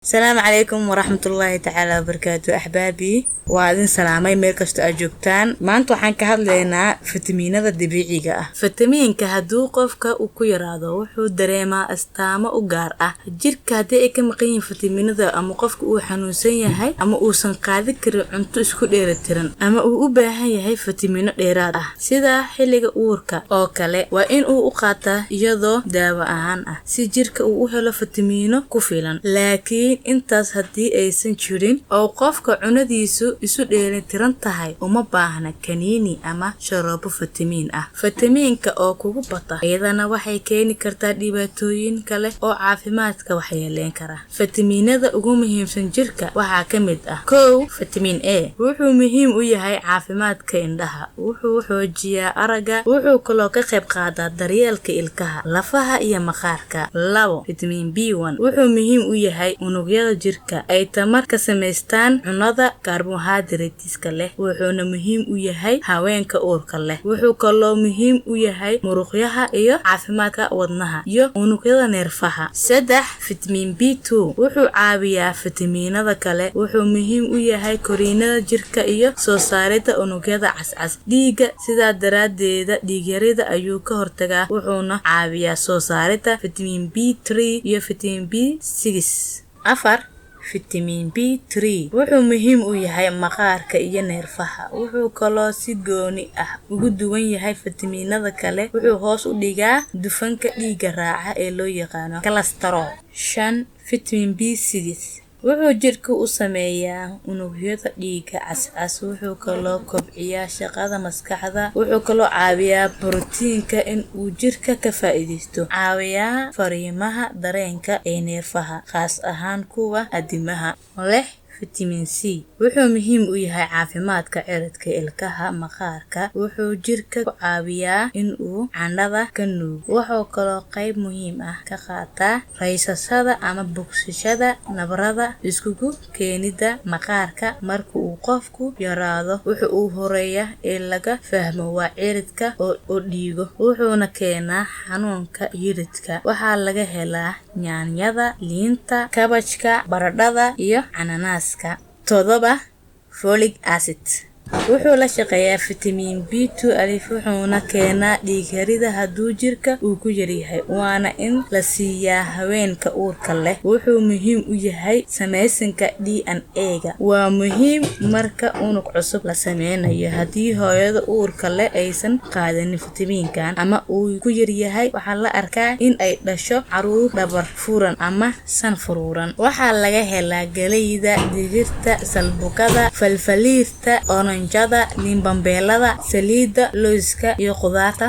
السلام عليكم ورحمة الله تعالى وبركاته أحبابي وعدين سلامي ميركستو أجوبتان maanta waxaan ka hadlaynaa fitamiinada dabiiciga ah fitamiinka haduu qofka uu ku yaraado wuxuu dareemaa astaamo u gaar ah jirka hadii ay ka maqan yihiin fitamiinada ama qofka uu xanuunsan yahay ama uusan qaadi karin cunto isku dheelitiran ama uu u baahan yahay fitamiino dheeraad ah sida xilliga uurka oo kale waa in uu u qaataa iyadoo daawo ahaan ah si jirka uu u helo fitamiino ku filan laakiin intaas hadii aysan jirin oo qofka cunadiisu isu dheelitiran tahay uma baahna kaniini ama sharoobo fitamiin ah fitamiinka oo kugu bata iyadana waxay keeni kartaa dhibaatooyin kale oo caafimaadka waxyeeleyn kara fitamiinada ugu muhiimsan jirka waxaa kamid ah 1 fitamiin A wuxuu muhiim u yahay caafimaadka indhaha wuxuu xoojiyaa aragga wuxuu kaloo ka qayb qaataa daryeelka ilkaha lafaha iyo maqaarka 2 fitamiin B1 wuxuu muhiim u yahay unugyada jirka ay tamar ka sameystaan cunada carbohydrateska leh wuxuuna muhiim u yahay haweenka uurka leh wuxuu kaloo muhiim u yahay muruqyaha iyo caafimaadka wadnaha iyo unugyada neerfaha 3 fitamiin B2 wuxuu caawiyaa fitamiinada kale wuxuu muhiim u yahay koriinada jirka iyo soo saaridda unugyada cascas dhiiga sida daraadeeda dhiigyarida ayuu ka hortagaa wuxuuna caawiyaa soo saaridda fitamiin B3 iyo fitamiin B6 4 fitamiin B3 wuxuu muhiim u yahay maqaarka iyo neerfaha wuxuu kaloo si gooni ah ugu duwan yahay fitamiinada kale wuxuu hoos u dhigaa dufanka dhiiga raaca ee loo yaqaan cholesterol 5 fitamiin B6 wuxuu jirka u sameeyaa unugyada dhiiga cascas wuxuu kaloo kobciyaa shaqada maskaxda wuxuu kaloo caawiyaa borotiinka in uu jirka ka faa'iideysto caawiyaa fariimaha dareenka ee neerfaha khaas ahaan kuwa adimaha leh fitamiin C wuxuu muhiim u yahay caafimaadka ciridka ilkaha maqaarka wuxuu jirka ku caawiyaa in uu candhada ka nuugo wuxuu kaloo qayb muhiim ah ka qaataa raysashada ama bogsashada nabarada iskugu keenida maqaarka marka uu qofku yaraado wuxuu u horeeyaa ee laga fahmo waa ciridka oo dhiigo wuxuuna keenaa xanuunka ciridka waxaa laga helaa yaanyada liinta kabajka baradhada iyo cananaas 7 folic acid wuxuu la shaqeeyaa fitamiin B2 alif wuxuuna keenaa dhiig-yarida haduu jirka uu ku yar yahay waana in la siiyaa haweenka uurka leh wuxuu muhiim u yahay samaysanka DNA-ga waa muhiim marka unug cusub la sameynayo hadii hooyada uurka leh aysan qaadanin fitamiinkan ama uu ku yar yahay waxa la arkaa in ay dhasho caruur dhabar furan ama san furan waxa laga helaa galeyda digirta salbukada falfaliirta oranjada liin bambeelada saliida looska iyo khudaarta